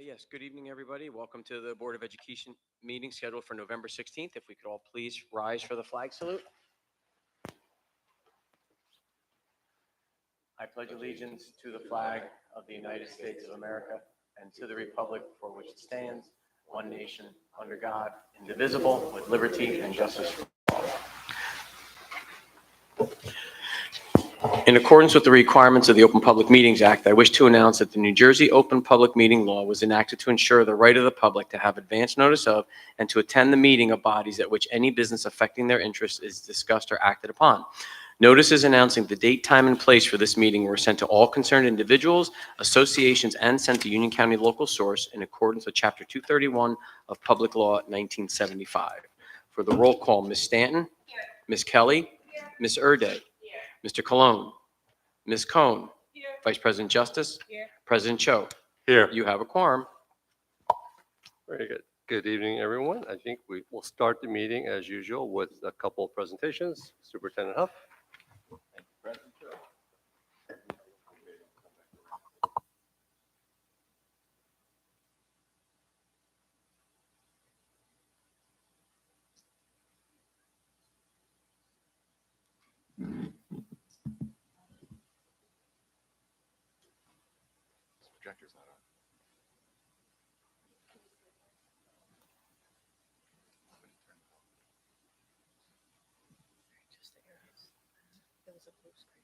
Yes, good evening, everybody. Welcome to the Board of Education meeting scheduled for November 16th. If we could all please rise for the flag salute. I pledge allegiance to the flag of the United States of America and to the republic for which it stands, one nation, under God, indivisible, with liberty and justice for all. In accordance with the requirements of the Open Public Meetings Act, I wish to announce that the New Jersey Open Public Meeting Law was enacted to ensure the right of the public to have advance notice of and to attend the meeting of bodies at which any business affecting their interests is discussed or acted upon. Notices announcing the date, time, and place for this meeting were sent to all concerned individuals, associations, and sent to Union County Local Source in accordance with Chapter 231 of Public Law 1975. For the roll call, Ms. Stanton? Here. Ms. Kelly? Here. Ms. Erde? Here. Mr. Cologne? Ms. Cohn? Here. Vice President Justice? Here. President Cho? Here. You have a quorum. Very good. Good evening, everyone. I think we will start the meeting as usual with a couple of presentations. Superintendent Huff. Thank you, President Cho. Projector's not on. It was a blue screen.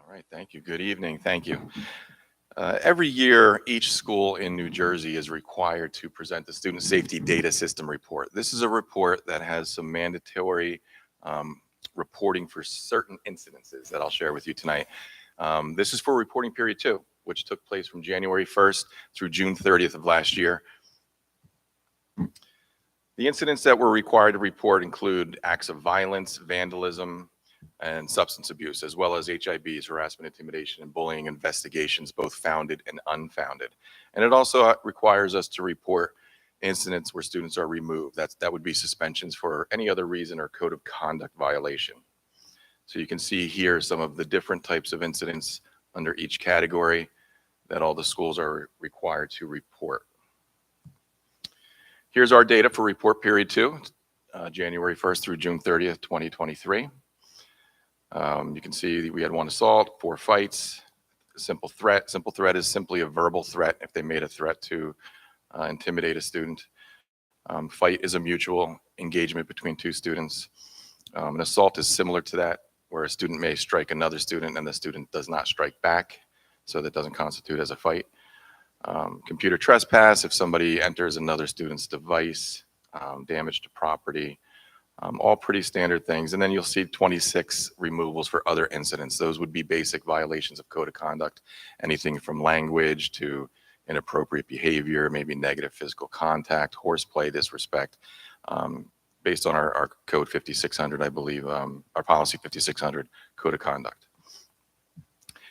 All right, thank you. Good evening. Thank you. Every year, each school in New Jersey is required to present the Student Safety Data System Report. This is a report that has some mandatory reporting for certain incidences that I'll share with you tonight. This is for reporting period 2, which took place from January 1st through June 30th of last year. The incidents that we're required to report include acts of violence, vandalism, and substance abuse, as well as HIBs, harassment, intimidation, and bullying investigations, both founded and unfounded. And it also requires us to report incidents where students are removed. That would be suspensions for any other reason or code of conduct violation. So you can see here some of the different types of incidents under each category that all the schools are required to report. Here's our data for report period 2, January 1st through June 30th, 2023. You can see we had 1 assault, 4 fights, simple threat. Simple threat is simply a verbal threat if they made a threat to intimidate a student. Fight is a mutual engagement between 2 students. An assault is similar to that, where a student may strike another student and the student does not strike back, so that doesn't constitute as a fight. Computer trespass, if somebody enters another student's device, damage to property, all pretty standard things. And then you'll see 26 removals for other incidents. Those would be basic violations of code of conduct, anything from language to inappropriate behavior, maybe negative physical contact, horseplay, disrespect, based on our code 5600, I believe, our policy 5600 code of conduct.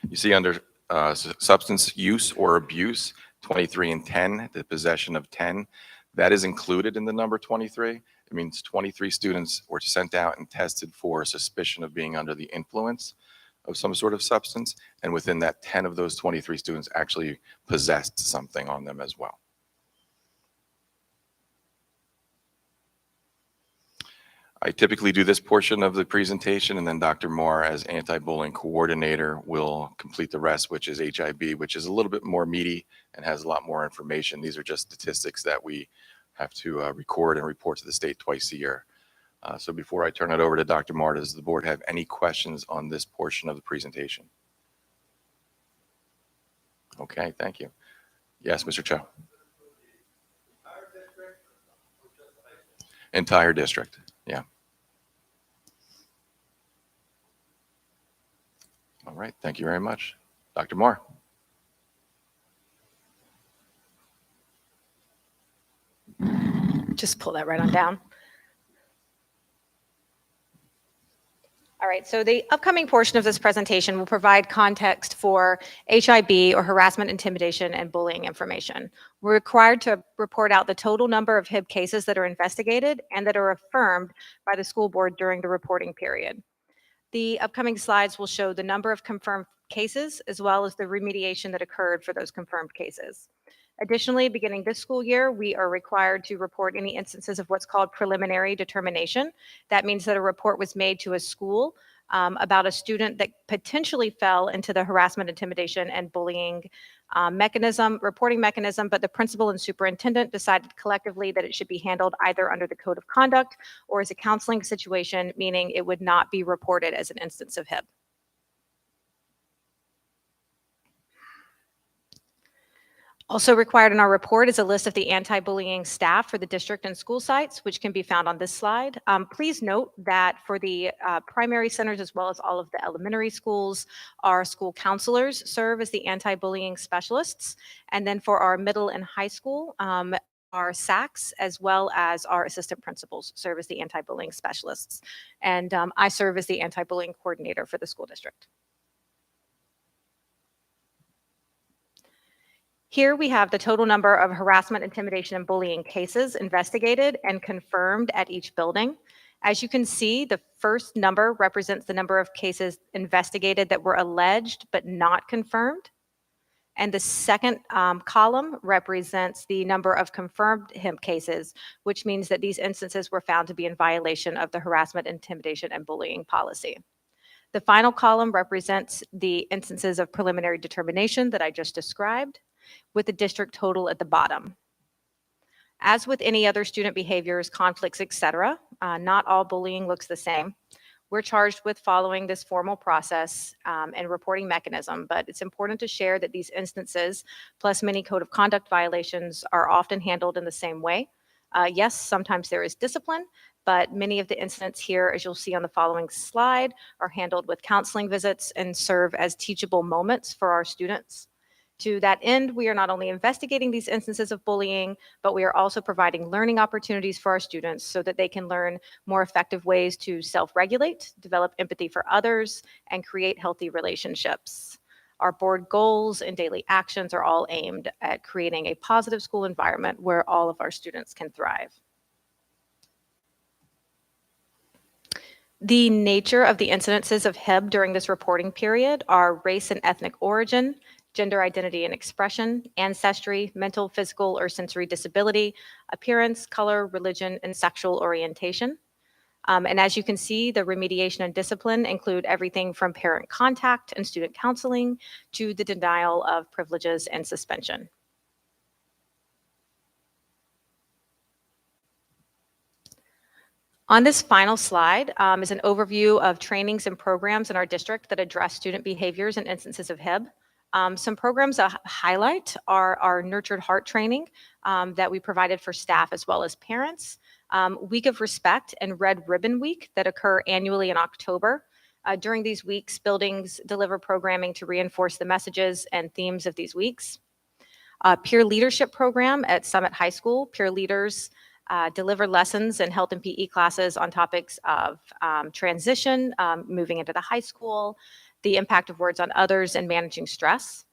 You see under substance use or abuse, 23 and 10, the possession of 10, that is included in the number 23. It means 23 students were sent out and tested for suspicion of being under the influence of some sort of substance. And within that, 10 of those 23 students actually possessed something on them as well. I typically do this portion of the presentation, and then Dr. Moore, as anti-bullying coordinator, will complete the rest, which is HIB, which is a little bit more meaty and has a lot more information. These are just statistics that we have to record and report to the state twice a year. So before I turn it over to Dr. Moore, does the board have any questions on this portion of the presentation? Okay, thank you. Yes, Mr. Cho. Entire district, yeah. All right, thank you very much. Dr. Moore. Just pull that right on down. All right, so the upcoming portion of this presentation will provide context for HIB, or harassment, intimidation, and bullying information. We're required to report out the total number of HIB cases that are investigated and that are affirmed by the school board during the reporting period. The upcoming slides will show the number of confirmed cases as well as the remediation that occurred for those confirmed cases. Additionally, beginning this school year, we are required to report any instances of what's called preliminary determination. That means that a report was made to a school about a student that potentially fell into the harassment, intimidation, and bullying reporting mechanism, but the principal and superintendent decided collectively that it should be handled either under the code of conduct or as a counseling situation, meaning it would not be reported as an instance of HIB. Also required in our report is a list of the anti-bullying staff for the district and school sites, which can be found on this slide. Please note that for the primary centers as well as all of the elementary schools, our school counselors serve as the anti-bullying specialists. And then for our middle and high school, our SACs as well as our assistant principals serve as the anti-bullying specialists. And I serve as the anti-bullying coordinator for the school district. Here we have the total number of harassment, intimidation, and bullying cases investigated and confirmed at each building. As you can see, the first number represents the number of cases investigated that were alleged but not confirmed. And the second column represents the number of confirmed HIB cases, which means that these instances were found to be in violation of the harassment, intimidation, and bullying policy. The final column represents the instances of preliminary determination that I just described, with the district total at the bottom. As with any other student behaviors, conflicts, etc., not all bullying looks the same. We're charged with following this formal process and reporting mechanism, but it's important to share that these instances, plus many code of conduct violations, are often handled in the same way. Yes, sometimes there is discipline, but many of the incidents here, as you'll see on the following slide, are handled with counseling visits and serve as teachable moments for our students. To that end, we are not only investigating these instances of bullying, but we are also providing learning opportunities for our students so that they can learn more effective ways to self-regulate, develop empathy for others, and create healthy relationships. Our board goals and daily actions are all aimed at creating a positive school environment where all of our students can thrive. The nature of the incidences of HIB during this reporting period are race and ethnic origin, gender identity and expression, ancestry, mental, physical, or sensory disability, appearance, color, religion, and sexual orientation. And as you can see, the remediation and discipline include everything from parent contact and student counseling to the denial of privileges and suspension. On this final slide is an overview of trainings and programs in our district that address student behaviors and instances of HIB. Some programs that highlight are our Nurtured Heart training that we provided for staff as well as parents, Week of Respect and Red Ribbon Week that occur annually in October. During these weeks, buildings deliver programming to reinforce the messages and themes of these weeks. Peer Leadership Program at Summit High School. Peer leaders deliver lessons in health and PE classes on topics of transition, moving into the high school, the impact of words on others, and managing stress.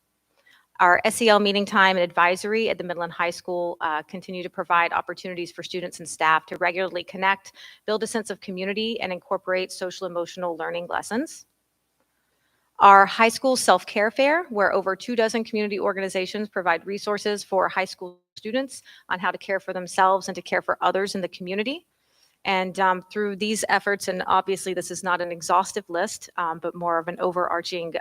Our SEL meeting time and advisory at the Midland High School continue to provide opportunities for students and staff to regularly connect, build a sense of community, and incorporate social emotional learning lessons. Our high school self-care fair, where over 24 community organizations provide resources for high school students on how to care for themselves and to care for others in the community. And through these efforts, and obviously this is not an exhaustive list, but more of an overarching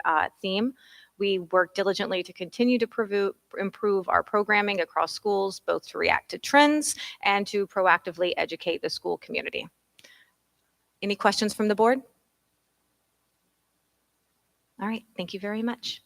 theme, we work diligently to continue to improve our programming across schools, both to react to trends and to proactively educate the school community. Any questions from the board? All right, thank you very much.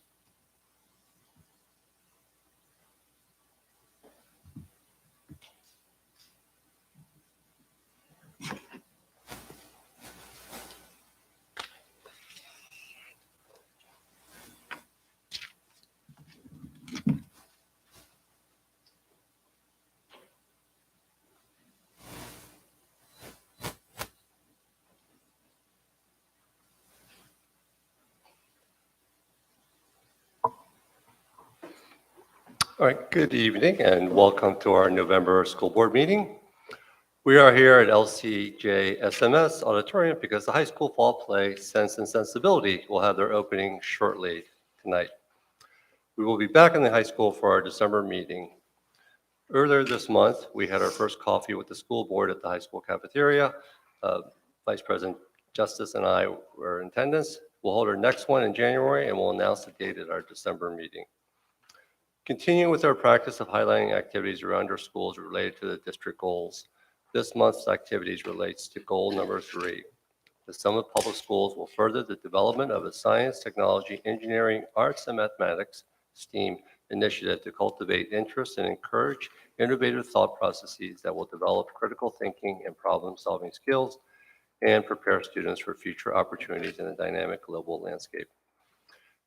All right, good evening and welcome to our November school board meeting. We are here at LCJ SMS Auditorium because the high school fall play Sense and Sensibility will have their opening shortly tonight. We will be back in the high school for our December meeting. Earlier this month, we had our first coffee with the school board at the high school cafeteria. Vice President Justice and I were in attendance. We'll hold our next one in January and we'll announce the date at our December meeting. Continuing with our practice of highlighting activities around our schools related to the district goals, this month's activities relates to goal number 3. The Summit Public Schools will further the development of a science, technology, engineering, arts, and mathematics STEAM initiative to cultivate interest and encourage innovative thought processes that will develop critical thinking and problem-solving skills and prepare students for future opportunities in a dynamic global landscape.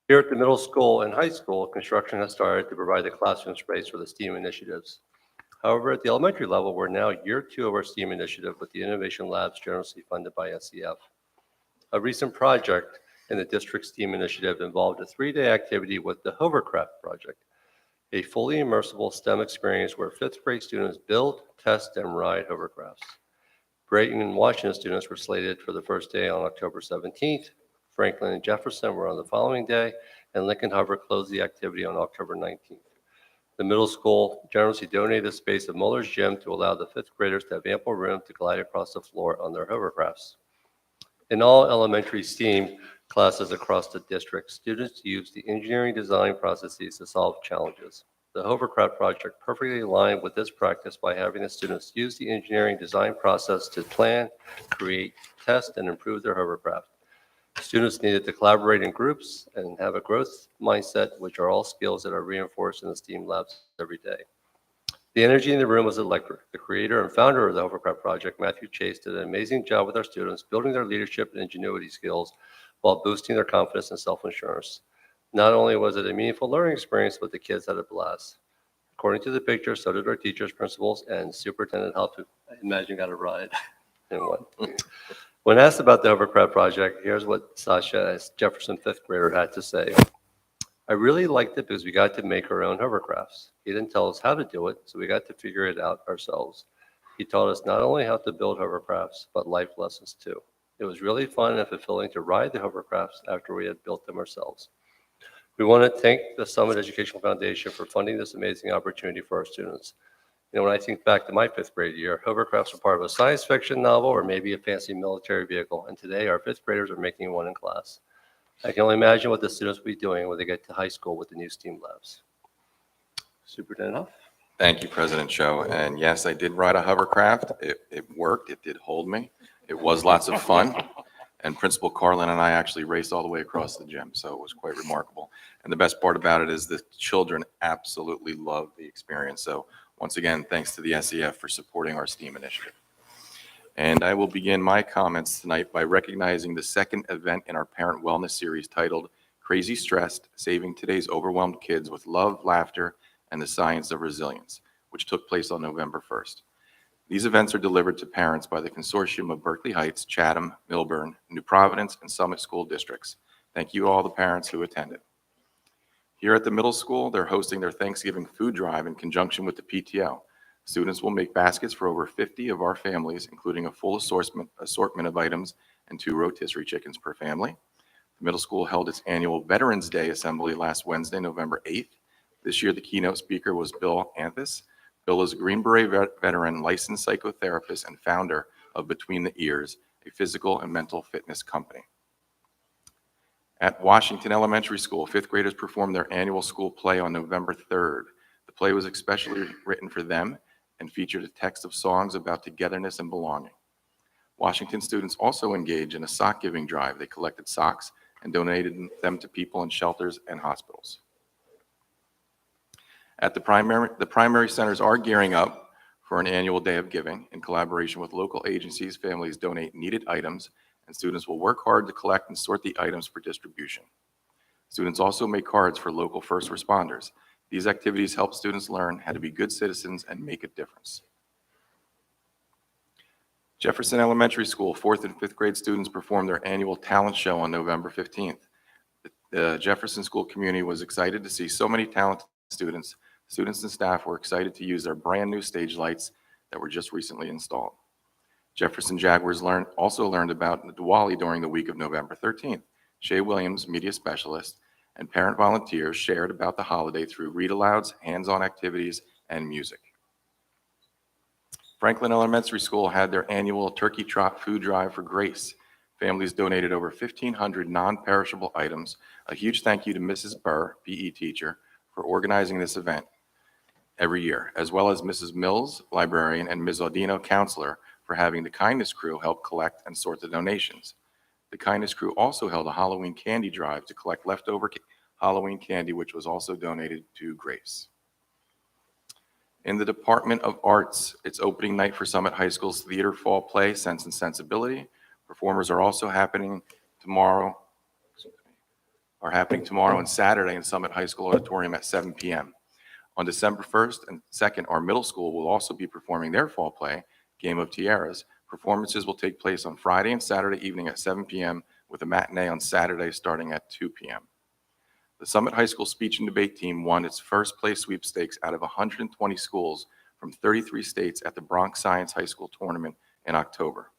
Here at the middle school and high school, construction has started to provide the classroom space for the STEAM initiatives. However, at the elementary level, we're now year 2 of our STEAM initiative with the Innovation Labs generously funded by SEF. A recent project in the district STEAM initiative involved a 3-day activity with the Hovercraft project, a fully immersive STEM experience where 5th grade students build, test, and ride hovercrafts. Brayton and Washington students were slated for the first day on October 17th. Franklin and Jefferson were on the following day, and Lincoln Hover closed the activity on October 19th. The middle school generously donated the space of Muller's Gym to allow the 5th graders to have ample room to glide across the floor on their hovercrafts. In all elementary STEAM classes across the district, students use the engineering design processes to solve challenges. The Hovercraft project perfectly aligned with this practice by having the students use the engineering design process to plan, create, test, and improve their hovercraft. Students needed to collaborate in groups and have a growth mindset, which are all skills that are reinforced in the STEAM labs every day. The energy in the room was electric. The creator and founder of the Hovercraft project, Matthew Chase, did an amazing job with our students, building their leadership and ingenuity skills while boosting their confidence and self-assurance. Not only was it a meaningful learning experience, but the kids had a blast. According to the picture, so did our teachers, principals, and superintendent helped, I imagine, got a ride in one. When asked about the Hovercraft project, here's what Sasha, as Jefferson 5th grader, had to say. I really liked it because we got to make our own hovercrafts. He didn't tell us how to do it, so we got to figure it out ourselves. He taught us not only how to build hovercrafts, but life lessons too. It was really fun and fulfilling to ride the hovercrafts after we had built them ourselves. We want to thank the Summit Educational Foundation for funding this amazing opportunity for our students. You know, when I think back to my 5th grade year, hovercrafts were part of a science fiction novel or maybe a fancy military vehicle, and today our 5th graders are making one in class. I can only imagine what the students will be doing when they get to high school with the new STEAM labs. Superintendent Huff? Thank you, President Cho. And yes, I did ride a hovercraft. It worked. It did hold me. It was lots of fun. And Principal Carlin and I actually raced all the way across the gym, so it was quite remarkable. And the best part about it is the children absolutely loved the experience. So once again, thanks to the SEF for supporting our STEAM initiative. And I will begin my comments tonight by recognizing the second event in our Parent Wellness Series titled Crazy Stressed, Saving Today's Overwhelmed Kids with Love, Laughter, and the Science of Resilience, which took place on November 1st. These events are delivered to parents by the consortium of Berkeley Heights, Chatham, Milburn, New Providence, and Summit School Districts. Thank you to all the parents who attended. Here at the middle school, they're hosting their Thanksgiving food drive in conjunction with the PTO. Students will make baskets for over 50 of our families, including a full assortment of items and 2 rotisserie chickens per family. The middle school held its annual Veterans Day Assembly last Wednesday, November 8th. This year, the keynote speaker was Bill Anthus. Bill is a Green Beret veteran, licensed psychotherapist, and founder of Between the Ears, a physical and mental fitness company. At Washington Elementary School, 5th graders performed their annual school play on November 3rd. The play was especially written for them and featured a text of songs about togetherness and belonging. Washington students also engaged in a sock giving drive. They collected socks and donated them to people in shelters and hospitals. At the primary centers are gearing up for an annual day of giving. In collaboration with local agencies, families donate needed items, and students will work hard to collect and sort the items for distribution. Students also make cards for local first responders. These activities help students learn how to be good citizens and make a difference. Jefferson Elementary School 4th and 5th grade students performed their annual talent show on November 15th. The Jefferson School community was excited to see so many talented students Students and staff were excited to use their brand-new stage lights that were just recently installed. Jefferson Jaguars also learned about the Diwali during the week of November 13th. Shay Williams, media specialist, and parent volunteers shared about the holiday through read-alouds, hands-on activities, and music. Franklin Elementary School had their annual Turkey Trot food drive for Grace. Families donated over 1,500 non-perishable items. A huge thank you to Mrs. Burr, PE teacher, for organizing this event every year, as well as Mrs. Mills, librarian, and Ms. Audino, counselor, for having the Kindness Crew help collect and sort the donations. The Kindness Crew also held a Halloween candy drive to collect leftover Halloween candy, which was also donated to Grace. In the Department of Arts, it's opening night for Summit High School's theater fall play, Sense and Sensibility. Performers are also happening tomorrow and Saturday in Summit High School Auditorium at 7 p.m. On December 1st and 2nd, our middle school will also be performing their fall play, Game of Tiaras. Performances will take place on Friday and Saturday evening at 7 p.m. with a matinee on Saturday starting at 2 p.m. The Summit High School speech and debate team won its first place sweepstakes out of 120 schools from 33 states at the Bronx Science High School tournament in October.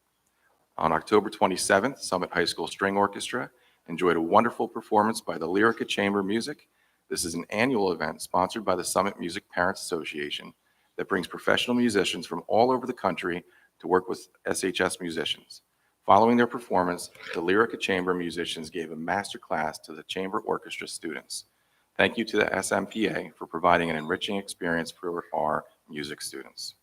On October 27th, Summit High School String Orchestra enjoyed a wonderful performance by the Lyrica Chamber Music. This is an annual event sponsored by the Summit Music Parents Association that brings professional musicians from all over the country to work with SHS musicians. Following their performance, the Lyrica Chamber musicians gave a master class to the Chamber Orchestra students. Thank you to the SMPA for providing an enriching experience for our music students.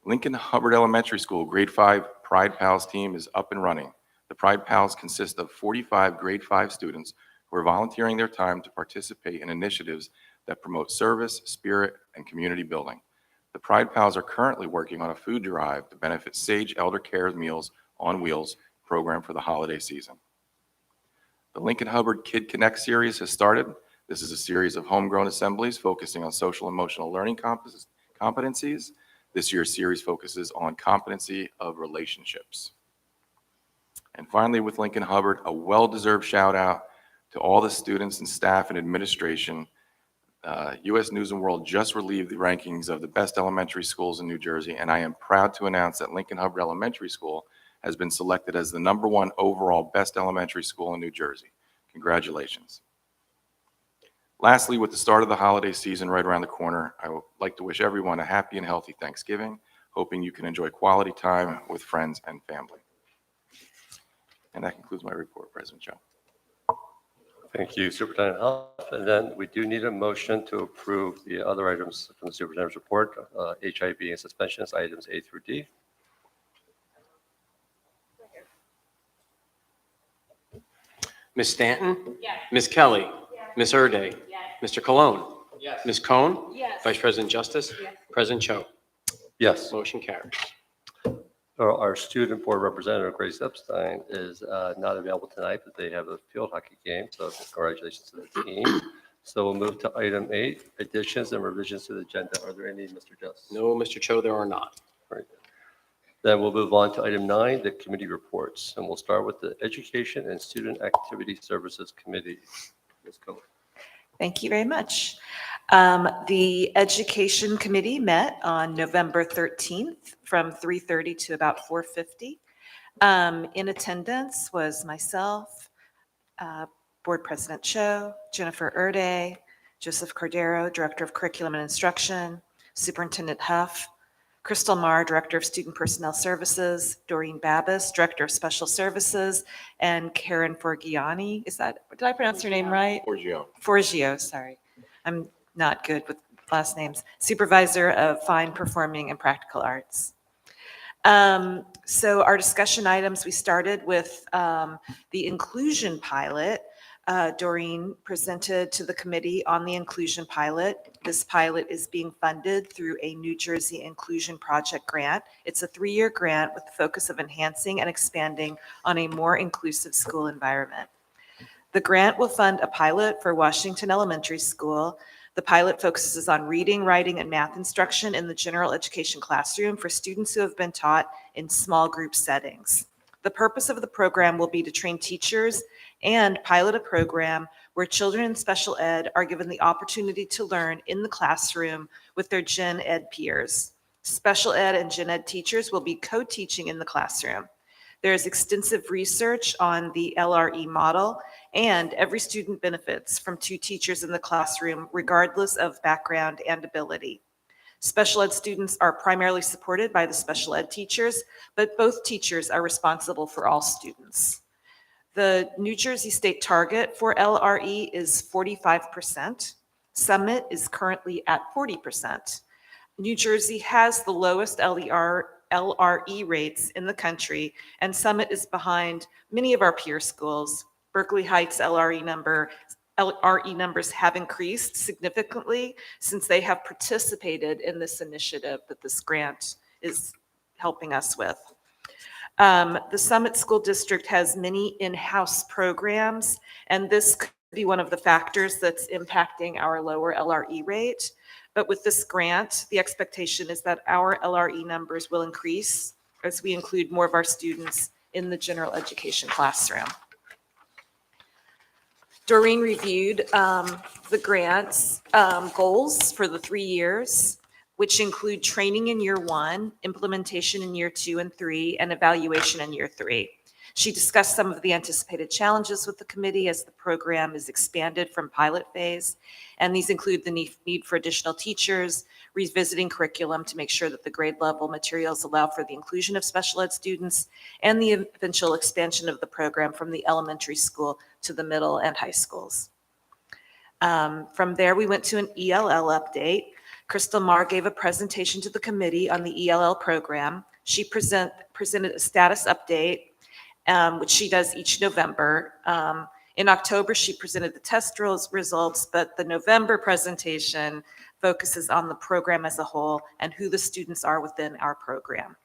Lincoln Hubbard Elementary School Grade 5 Pride Pals team is up and running. The Pride Pals consist of 45 Grade 5 students who are volunteering their time to participate in initiatives that promote service, spirit, and community building. The Pride Pals are currently working on a food drive to benefit Sage Elder Care Meals on Wheels program for the holiday season. The Lincoln Hubbard Kid Connect series has started. This is a series of homegrown assemblies focusing on social and emotional learning competencies. This year's series focuses on competency of relationships. And finally, with Lincoln Hubbard, a well-deserved shout out to all the students and staff and administration. U.S. News & World just relieved the rankings of the best elementary schools in New Jersey, and I am proud to announce that Lincoln Hubbard Elementary School has been selected as the #1 overall best elementary school in New Jersey. Congratulations. Lastly, with the start of the holiday season right around the corner, I would like to wish everyone a happy and healthy Thanksgiving, hoping you can enjoy quality time with friends and family. And that concludes my report, President Joe. Thank you, Superintendent Huff. And then we do need a motion to approve the other items from the superintendent's report, HIB and suspensions, items A through D. Ms. Stanton? Yes. Ms. Kelly? Yes. Ms. Erde? Yes. Mr. Cologne? Yes. Ms. Cohn? Yes. Vice President Justice? Yes. President Cho? Yes. Motion carries. Our student board representative, Grace Epstein, is not available tonight, but they have a field hockey game, so congratulations to the team. So we'll move to item 8, additions and revisions to the agenda. Are there any, Mr. Justice? No, Mr. Cho, there are not. Right. Then we'll move on to item 9, the committee reports, and we'll start with the Education and Student Activity Services Committee. Ms. Cohen. Thank you very much. The Education Committee met on November 13th from 3:30 to about 4:50. In attendance was myself, Board President Cho, Jennifer Erde, Joseph Cordero, Director of Curriculum and Instruction, Superintendent Huff, Crystal Marr, Director of Student Personnel Services, Doreen Babis, Director of Special Services, and Karen Forgiani. Did I pronounce your name right? Forgio, sorry. I'm not good with last names. Supervisor of Fine Performing and Practical Arts. So our discussion items, we started with the inclusion pilot. Doreen presented to the committee on the inclusion pilot. This pilot is being funded through a New Jersey Inclusion Project grant. It's a 3-year grant with the focus of enhancing and expanding on a more inclusive school environment. The grant will fund a pilot for Washington Elementary School. The pilot focuses on reading, writing, and math instruction in the general education classroom for students who have been taught in small group settings. The purpose of the program will be to train teachers and pilot a program where children in special ed are given the opportunity to learn in the classroom with their gen ed peers. Special ed and gen ed teachers will be co-teaching in the classroom. There is extensive research on the LRE model, and every student benefits from 2 teachers in the classroom, regardless of background and ability. Special ed students are primarily supported by the special ed teachers, but both teachers are responsible for all students. The New Jersey state target for LRE is 45%. Summit is currently at 40%. New Jersey has the lowest LRE rates in the country, and Summit is behind many of our peer schools. Berkeley Heights LRE numbers have increased significantly since they have participated in this initiative that this grant is helping us with. The Summit School District has many in-house programs, and this could be one of the factors that's impacting our lower LRE rate. But with this grant, the expectation is that our LRE numbers will increase as we include more of our students in the general education classroom. Doreen reviewed the grant's goals for the 3 years, which include training in year 1, implementation in year 2 and 3, and evaluation in year 3. She discussed some of the anticipated challenges with the committee as the program is expanded from pilot phase, and these include the need for additional teachers, revisiting curriculum to make sure that the grade level materials allow for the inclusion of special ed students, and the eventual expansion of the program from the elementary school to the middle and high schools. From there, we went to an ELL update. Crystal Marr gave a presentation to the committee on the ELL program. She presented a status update, which she does each November. In October, she presented the test results, but the November presentation focuses on the program as a whole and who the students are within our program.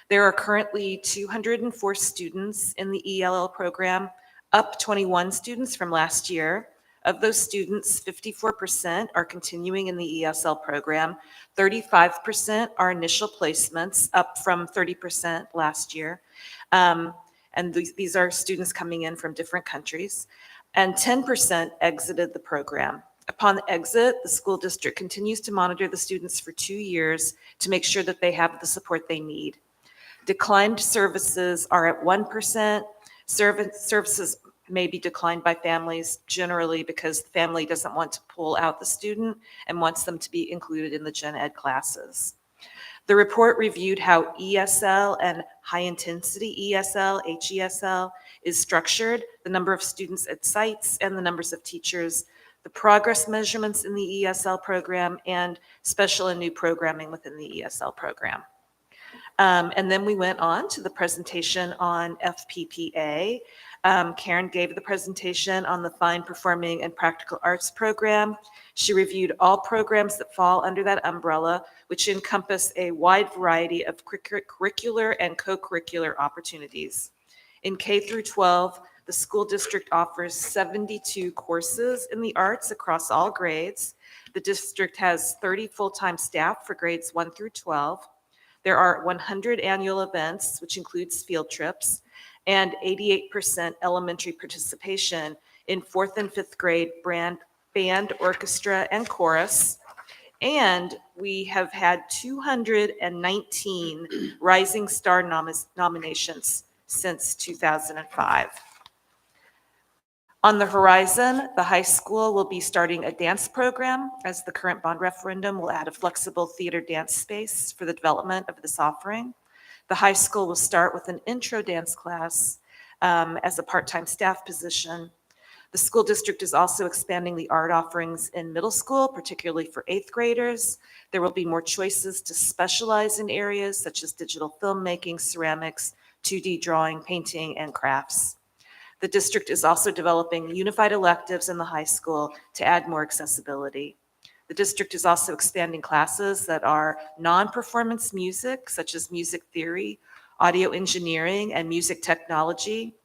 There are currently 204 students in the ELL program, up 21 students from last year. Of those students, 54% are continuing in the ESL program, 35% are initial placements, up from 30% last year. And these are students coming in from different countries, and 10% exited the program. Upon the exit, the school district continues to monitor the students for 2 years to make sure that they have the support they need. Declined services are at 1%. Services may be declined by families generally because the family doesn't want to pull out the student and wants them to be included in the gen ed classes. The report reviewed how ESL and high-intensity ESL, HESL, is structured, the number of students at sites, and the numbers of teachers, the progress measurements in the ESL program, and special and new programming within the ESL program. And then we went on to the presentation on FPPA. Karen gave the presentation on the Fine Performing and Practical Arts program. She reviewed all programs that fall under that umbrella, which encompass a wide variety of curricular and co-curricular opportunities. In K through 12, the school district offers 72 courses in the arts across all grades. The district has 30 full-time staff for grades 1 through 12. There are 100 annual events, which includes field trips, and 88% elementary participation in 4th and 5th grade band, orchestra, and chorus. And we have had 219 Rising Star nominations since 2005. On the horizon, the high school will be starting a dance program, as the current bond referendum will add a flexible theater dance space for the development of this offering. The high school will start with an intro dance class as a part-time staff position. The school district is also expanding the art offerings in middle school, particularly for 8th graders. There will be more choices to specialize in areas such as digital filmmaking, ceramics, 2D drawing, painting, and crafts. The district is also developing unified electives in the high school to add more accessibility. The district is also expanding classes that are non-performance music, such as music theory, audio engineering, and music technology.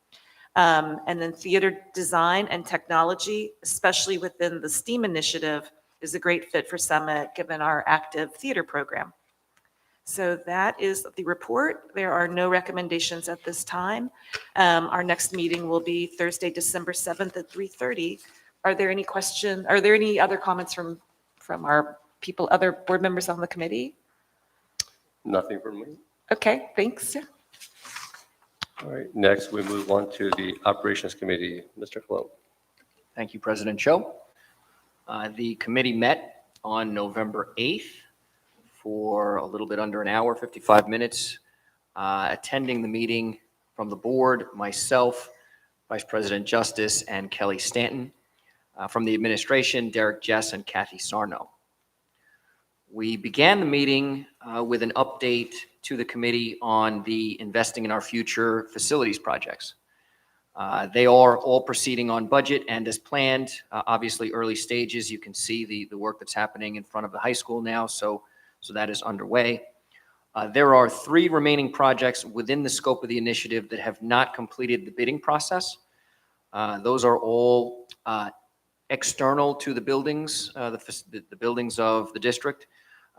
And then theater design and technology, especially within the STEAM initiative, is a great fit for Summit given our active theater program. So that is the report. There are no recommendations at this time. Our next meeting will be Thursday, December 7th at 3:30. Are there any other comments from our people, other board members on the committee? Nothing from me. Okay, thanks. All right, next we move on to the Operations Committee. Mr. Cologne. Thank you, President Cho. The committee met on November 8th for a little bit under an hour, 55 minutes. Attending the meeting from the board, myself, Vice President Justice, and Kelly Stanton. From the administration, Derek Jess and Kathy Sarno. We began the meeting with an update to the committee on the Investing in Our Future facilities projects. They are all proceeding on budget and as planned. Obviously, early stages, you can see the work that's happening in front of the high school now, so that is underway. There are 3 remaining projects within the scope of the initiative that have not completed the bidding process. Those are all external to the buildings, the buildings of the district,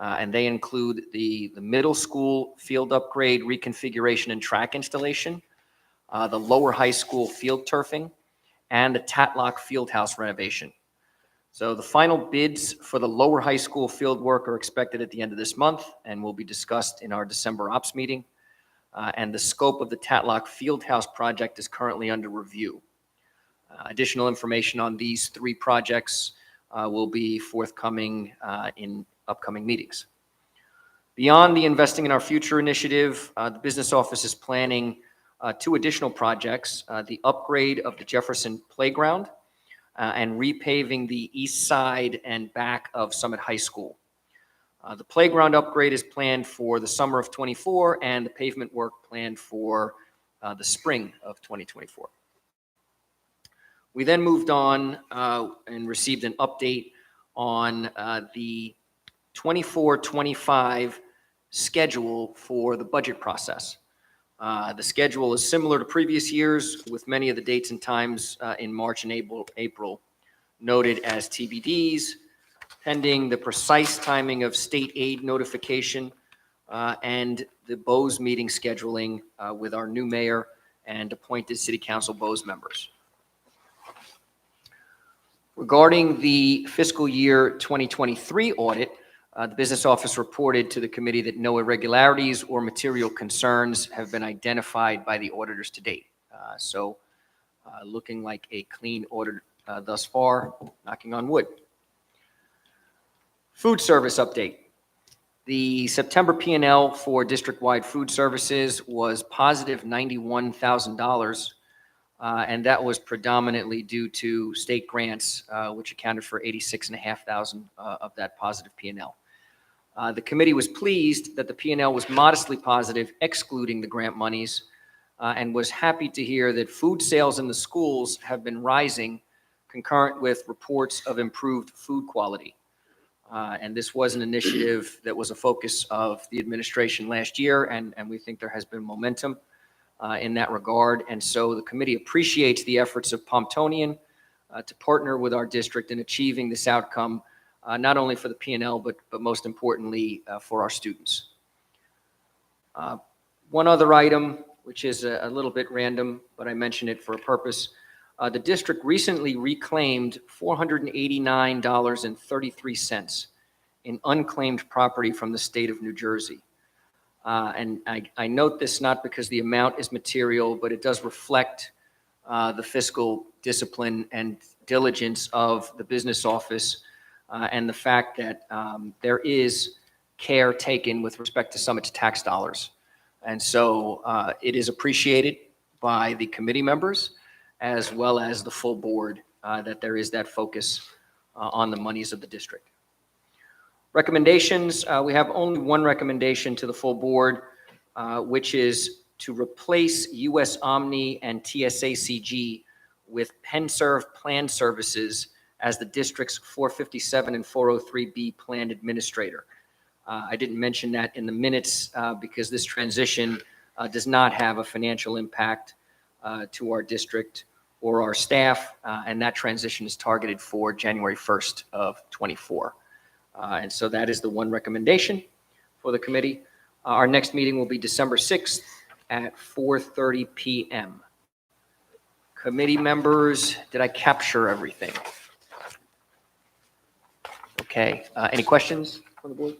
and they include the middle school field upgrade, reconfiguration, and track installation, the lower high school field turfing, and the Tatlock Fieldhouse renovation. So the final bids for the lower high school field work are expected at the end of this month and will be discussed in our December ops meeting. And the scope of the Tatlock Fieldhouse project is currently under review. Additional information on these 3 projects will be forthcoming in upcoming meetings. Beyond the Investing in Our Future initiative, the business office is planning 2 additional projects, the upgrade of the Jefferson Playground and repaving the east side and back of Summit High School. The playground upgrade is planned for the summer of '24 and the pavement work planned for the spring of 2024. We then moved on and received an update on the 24-25 schedule for the budget process. The schedule is similar to previous years, with many of the dates and times in March and April noted as TBDs, pending the precise timing of state aid notification and the BOE's meeting scheduling with our new mayor and appointed city council BOE's members. Regarding the fiscal year 2023 audit, the business office reported to the committee that no irregularities or material concerns have been identified by the auditors to date. So looking like a clean audit thus far, knocking on wood. Food service update. The September P&L for district-wide food services was positive $91,000, and that was predominantly due to state grants, which accounted for $86,500 of that positive P&L. The committee was pleased that the P&L was modestly positive, excluding the grant monies, and was happy to hear that food sales in the schools have been rising concurrent with reports of improved food quality. And this was an initiative that was a focus of the administration last year, and we think there has been momentum in that regard. And so the committee appreciates the efforts of Pomptonian to partner with our district in achieving this outcome, not only for the P&L, but most importantly for our students. One other item, which is a little bit random, but I mention it for a purpose. The district recently reclaimed $489.33 in unclaimed property from the state of New Jersey. And I note this not because the amount is material, but it does reflect the fiscal discipline and diligence of the business office and the fact that there is care taken with respect to Summit's tax dollars. And so it is appreciated by the committee members as well as the full board that there is that focus on the monies of the district. Recommendations, we have only one recommendation to the full board, which is to replace US Omni and TSACG with PenServe Plan Services as the district's 457 and 403B plan administrator. I didn't mention that in the minutes because this transition does not have a financial impact to our district or our staff, and that transition is targeted for January 1st of '24. And so that is the one recommendation for the committee. Our next meeting will be December 6th at 4:30 PM. Committee members, did I capture everything? Okay, any questions from the board?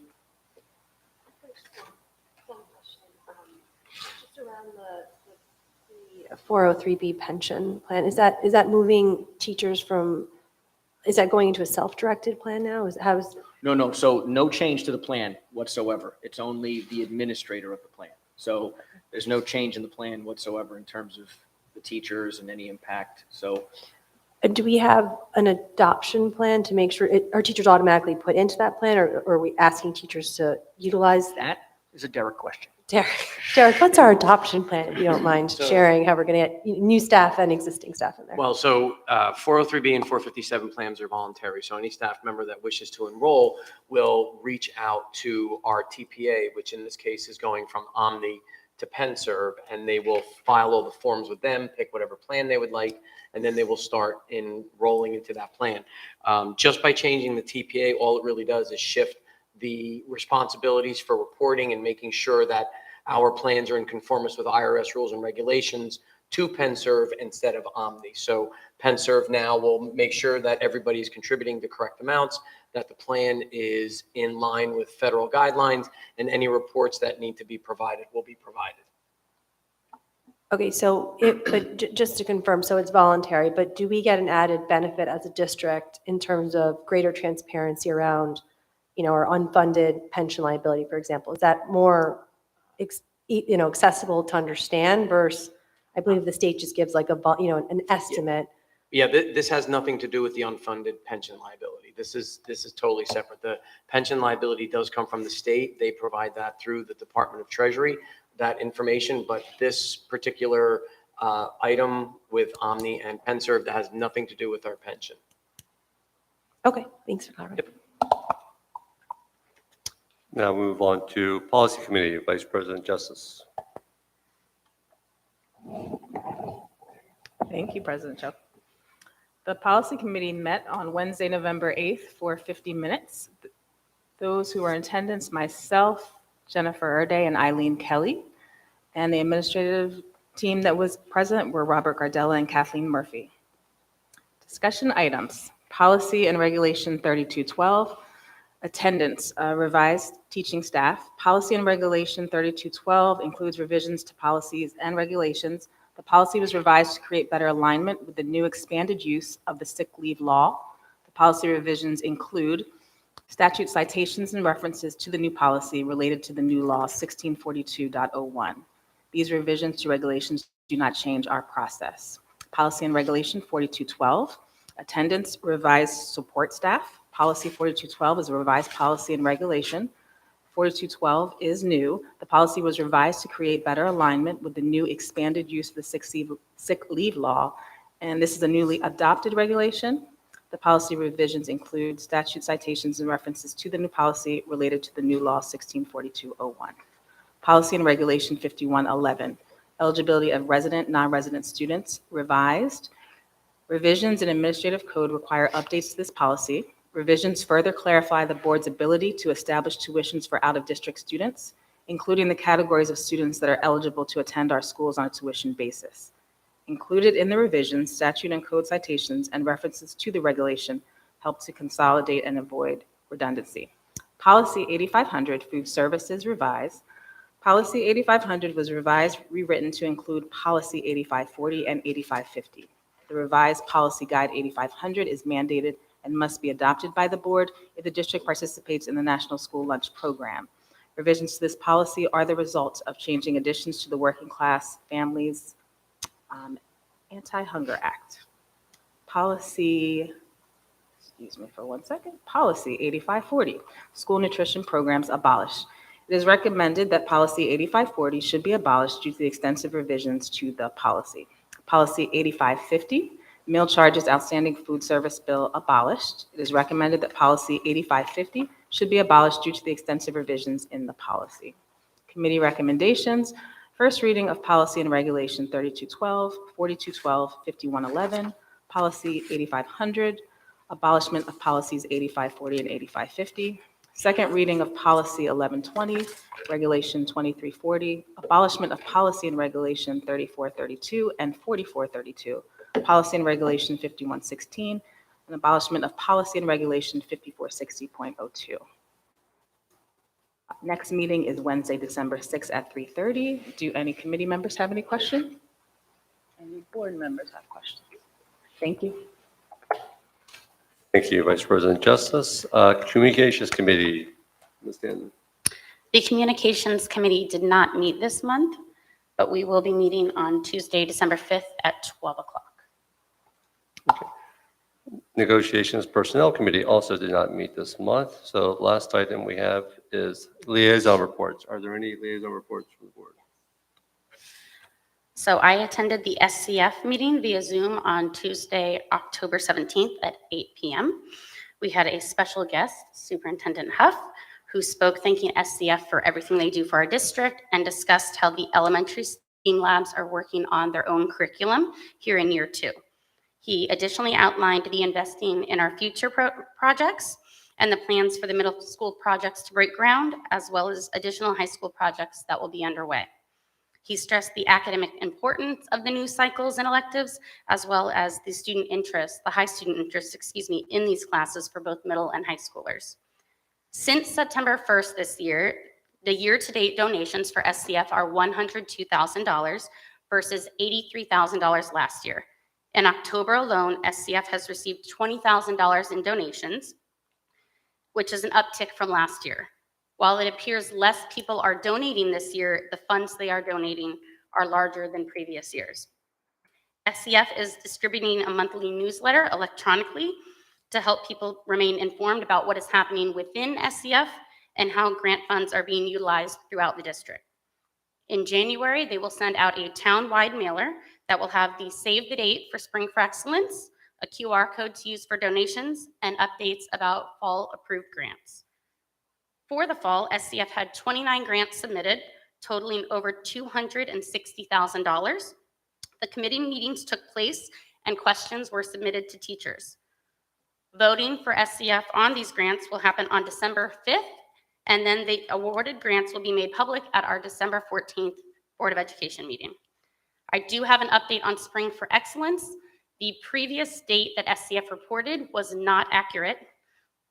Just around the 403B pension plan, is that moving teachers from, is that going into a self-directed plan now? How's, No, so no change to the plan whatsoever. It's only the administrator of the plan. So there's no change in the plan whatsoever in terms of the teachers and any impact. So do we have an adoption plan to make sure, are teachers automatically put into that plan, or are we asking teachers to utilize that? that is a Derek question. Derek, what's our adoption plan, if you don't mind So- sharing how we're going to get new staff and existing staff in there? Well, so 403B and 457 plans are voluntary, so any staff member that wishes to enroll will reach out to our TPA, which in this case is going from Omni to PennServe, and they will file all the forms with them, pick whatever plan they would like, and then they will start enrolling into that plan. Just by changing the TPA, all it really does is shift the responsibilities for reporting and making sure that our plans are in conformance with IRS rules and regulations to PennServe instead of Omni. So PennServe now will make sure that everybody is contributing the correct amounts, that the plan is in line with federal guidelines, and any reports that need to be provided will be provided. Okay, so just to confirm, so it's voluntary, but do we get an added benefit as a district in terms of greater transparency around, our unfunded pension liability, for example? Is that more, accessible to understand versus, I believe the state just gives like an estimate. Yeah, this has nothing to do with the unfunded pension liability. This is totally separate. The pension liability does come from the state. They provide that through the Department of Treasury, that information, but this particular item with Omni and PennServe, that has nothing to do with our pension. Okay, thanks for clarifying. Yep. Now we move on to Policy Committee, Vice President Justice. Thank you, President Cho. The Policy Committee met on Wednesday, November 8th for 50 minutes. Those who were in attendance, myself, Jennifer Erday, and Eileen Kelly, and the administrative team that was present were Robert Gardella and Kathleen Murphy. Discussion items, Policy and Regulation 3212, attendance, revised teaching staff. Policy and Regulation 3212 includes revisions to policies and regulations. The policy was revised to create better alignment with the new expanded use of the sick leave law. The policy revisions include statute citations and references to the new policy related to the new law 1642.01. These revisions to regulations do not change our process. Policy and Regulation 4212, attendance, revised support staff. Policy 4212 is a revised policy and regulation. 4212 is new. The policy was revised to create better alignment with the new expanded use of the sick leave law, and this is a newly adopted regulation. The policy revisions include statute citations and references to the new policy related to the new law 1642.01. Policy and Regulation 5111, eligibility of resident, non-resident students, revised. Revisions in administrative code require updates to this policy. Revisions further clarify the board's ability to establish tuitions for out-of-district students, including the categories of students that are eligible to attend our schools on a tuition basis. Included in the revisions, statute and code citations and references to the regulation help to consolidate and avoid redundancy. Policy 8500, food services, revised. Policy 8500 was revised, rewritten to include Policy 8540 and 8550. The revised Policy Guide 8500 is mandated and must be adopted by the board if the district participates in the National School Lunch Program. Revisions to this policy are the result of changing additions to the Working Class Families Anti-Hunger Act. Policy 8540, school nutrition programs abolished. It is recommended that Policy 8540 should be abolished due to the extensive revisions to the policy. Policy 8550, meal charges outstanding food service bill, abolished. It is recommended that Policy 8550 should be abolished due to the extensive revisions in the policy. Committee recommendations, first reading of Policy and Regulation 3212, 4212, 5111, Policy 8500, abolishment of Policies 8540 and 8550, Second reading of Policy 1120, Regulation 2340, abolishment of Policy and Regulation 3432 and 4432, Policy and Regulation 5116, and abolishment of Policy and Regulation 5460.02. Next meeting is Wednesday, December 6th at 3:30. Do any committee members have any questions? Any board members have questions? Thank you. Thank you, Vice President Justice. Communications Committee, Ms. Stanton. The Communications Committee did not meet this month, but we will be meeting on Tuesday, December 5th at 12 o'clock. Negotiations Personnel Committee also did not meet this month. So last item we have is liaison reports. Are there any liaison reports from the board? So I attended the SCF meeting via Zoom on Tuesday, October 17th at 8 p.m. We had a special guest, Superintendent Huff, who spoke thanking SCF for everything they do for our district and discussed how the elementary STEAM labs are working on their own curriculum here in year 2. He additionally outlined the investing in our future projects and the plans for the middle school projects to break ground, as well as additional high school projects that will be underway. He stressed the academic importance of the new cycles and electives, as well as the student interest, the high student interest, in these classes for both middle and high schoolers. Since September 1st this year, the year-to-date donations for SCF are $102,000 versus $83,000 last year. In October alone, SCF has received $20,000 in donations, which is an uptick from last year. While it appears less people are donating this year, the funds they are donating are larger than previous years. SCF is distributing a monthly newsletter electronically to help people remain informed about what is happening within SCF and how grant funds are being utilized throughout the district. In January, they will send out a town-wide mailer that will have the save the date for Spring for Excellence, a QR code to use for donations, and updates about fall approved grants. For the fall, SCF had 29 grants submitted, totaling over $260,000. The committee meetings took place and questions were submitted to teachers. Voting for SCF on these grants will happen on December 5th, and then the awarded grants will be made public at our December 14th Board of Education meeting. I do have an update on Spring for Excellence. The previous date that SCF reported was not accurate.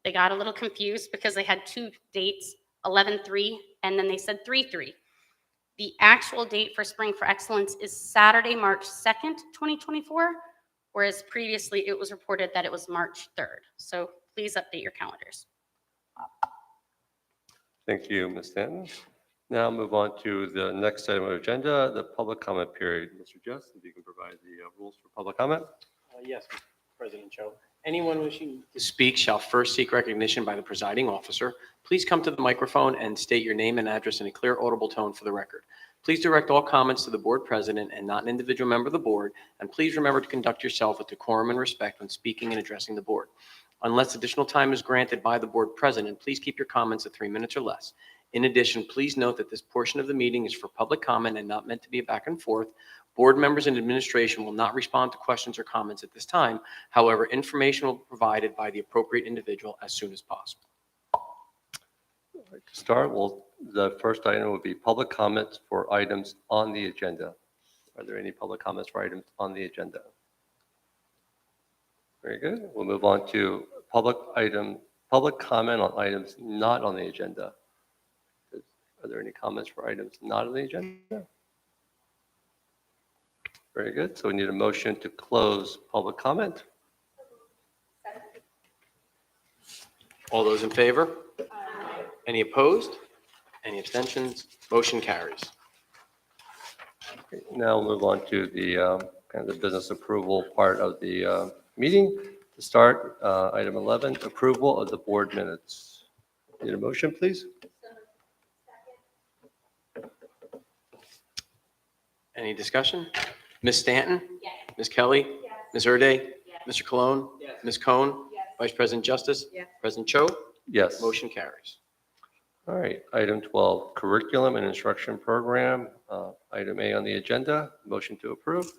They got a little confused because they had 2 dates, 11/3, and then they said 3/3. The actual date for Spring for Excellence is Saturday, March 2nd, 2024, whereas previously it was reported that it was March 3rd. So please update your calendars. Thank you, Ms. Stanton. Now move on to the next item of agenda, the public comment period. Mr. Just, if you can provide the rules for public comment. Yes, Mr. President Cho. Anyone wishing to speak shall first seek recognition by the presiding officer. Please come to the microphone and state your name and address in a clear, audible tone for the record. Please direct all comments to the board president and not an individual member of the board, and please remember to conduct yourself with decorum and respect when speaking and addressing the board. Unless additional time is granted by the board president, please keep your comments at 3 minutes or less. In addition, please note that this portion of the meeting is for public comment and not meant to be a back and forth. Board members and administration will not respond to questions or comments at this time. However, information will be provided by the appropriate individual as soon as possible. To start, the first item will be public comments for items on the agenda. Are there any public comments for items on the agenda? Very good. We'll move on to public comment on items not on the agenda. Are there any comments for items not on the agenda? Very good. So we need a motion to close public comment. All those in favor? Any opposed? Any abstentions? Motion carries. Now we'll move on to the kind of the business approval part of the meeting. To start, item 11, approval of the board minutes. Need a motion, please? Any discussion? Ms. Stanton? Yes. Ms. Kelly? Yes. Ms. Erde? Yes. Mr. Cologne? Yes. Ms. Cohn? Yes. Vice President Justice? Yes. President Cho? Yes. Motion carries. All right, item 12, curriculum and instruction program. Item A on the agenda, motion to approve.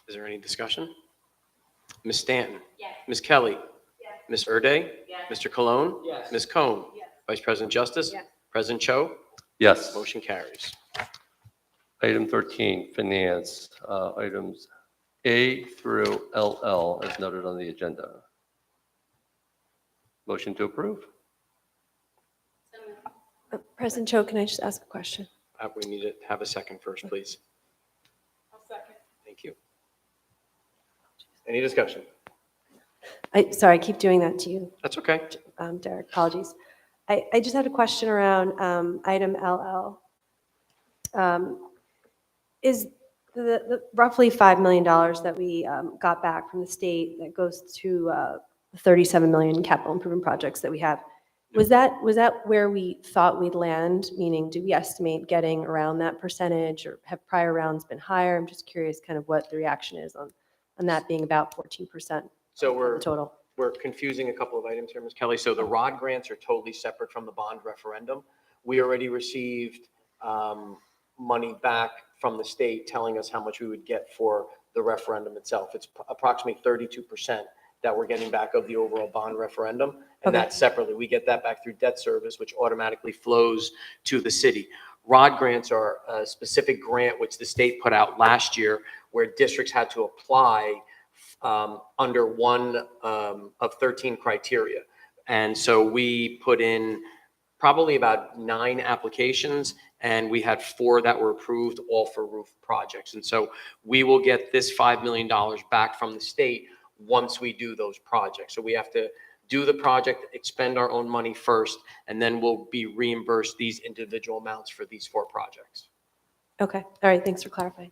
Is there any discussion? Ms. Stanton? Ms. Kelly? Ms. Erde? Mr. Cologne? Ms. Cohn? Vice President Justice? President Cho? Yes. Motion carries. Item 13, finance, items A through LL as noted on the agenda. Motion to approve? President Cho, can I just ask a question? We need to have a second first, please. Thank you. Any discussion? Sorry, I keep doing that to you, That's okay. Derek, apologies. I just had a question around item LL. Is the roughly $5 million that we got back from the state that goes to the 37 million capital improvement projects that we have, was that where we thought we'd land? Meaning, do we estimate getting around that percentage, or have prior rounds been higher? I'm just curious kind of what the reaction is on that being about 14% So of the total. we're confusing a couple of items here, Ms. Kelly. So the ROD grants are totally separate from the bond referendum. We already received money back from the state telling us how much we would get for the referendum itself. It's approximately 32% that we're getting back of the overall bond referendum. And Okay. that's separately. We get that back through debt service, which automatically flows to the city. ROD grants are a specific grant which the state put out last year where districts had to apply under one of 13 criteria. And so we put in probably about 9 applications, and we had 4 that were approved, all for roof projects. And so we will get this $5 million back from the state once we do those projects. So we have to do the project, expend our own money first, and then we'll be reimbursed these individual amounts for these 4 projects. Okay, all right, thanks for clarifying.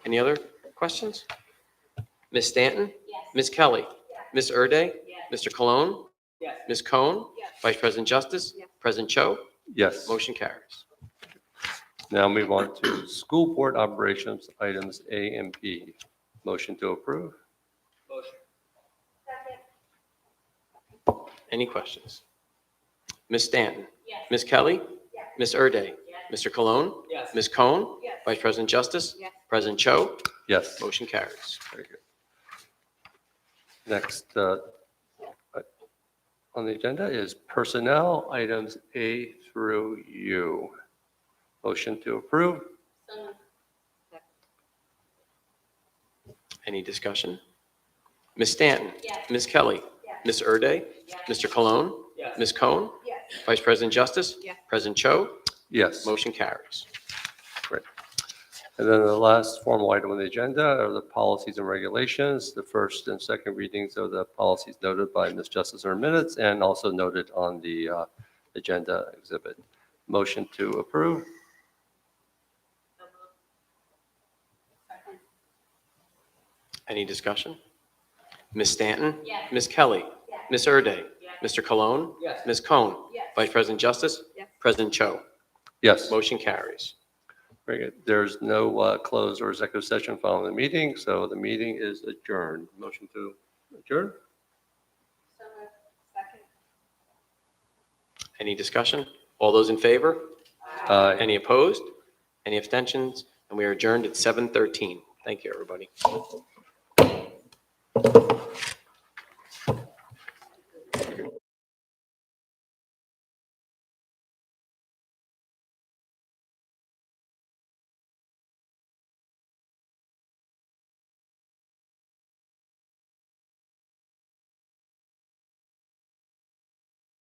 Any other questions? Ms. Stanton? Ms. Kelly? Ms. Erde? Mr. Cologne? Ms. Cohn? Vice President Justice? President Cho? Yes. Motion carries. Now move on to school board operations, items A and B. Motion to approve? Any questions? Ms. Stanton? Ms. Kelly? Ms. Erde? Mr. Cologne? Ms. Cohn? Vice President Justice? President Cho? Yes. Motion carries. Very good. Next on the agenda is personnel, items A through U. Motion to approve? Any discussion? Ms. Stanton? Ms. Kelly? Ms. Erde? Mr. Cologne? Ms. Cohn? Vice President Justice? President Cho? Yes. Motion carries. Great. And then the last formal item on the agenda are the policies and regulations. The first and second readings of the policies noted by Ms. Justice in her minutes and also noted on the agenda exhibit. Motion to approve? Any discussion? Ms. Stanton? Ms. Kelly? Ms. Erde? Mr. Cologne? Ms. Cohn? Vice President Justice? President Cho? Yes. Motion carries. Very good. There's no closed or executive session following the meeting, so the meeting is adjourned. Motion to adjourn? Any discussion? All those in favor? Aye. Any opposed? Any abstentions? And we are adjourned at 7:13. Thank you, everybody.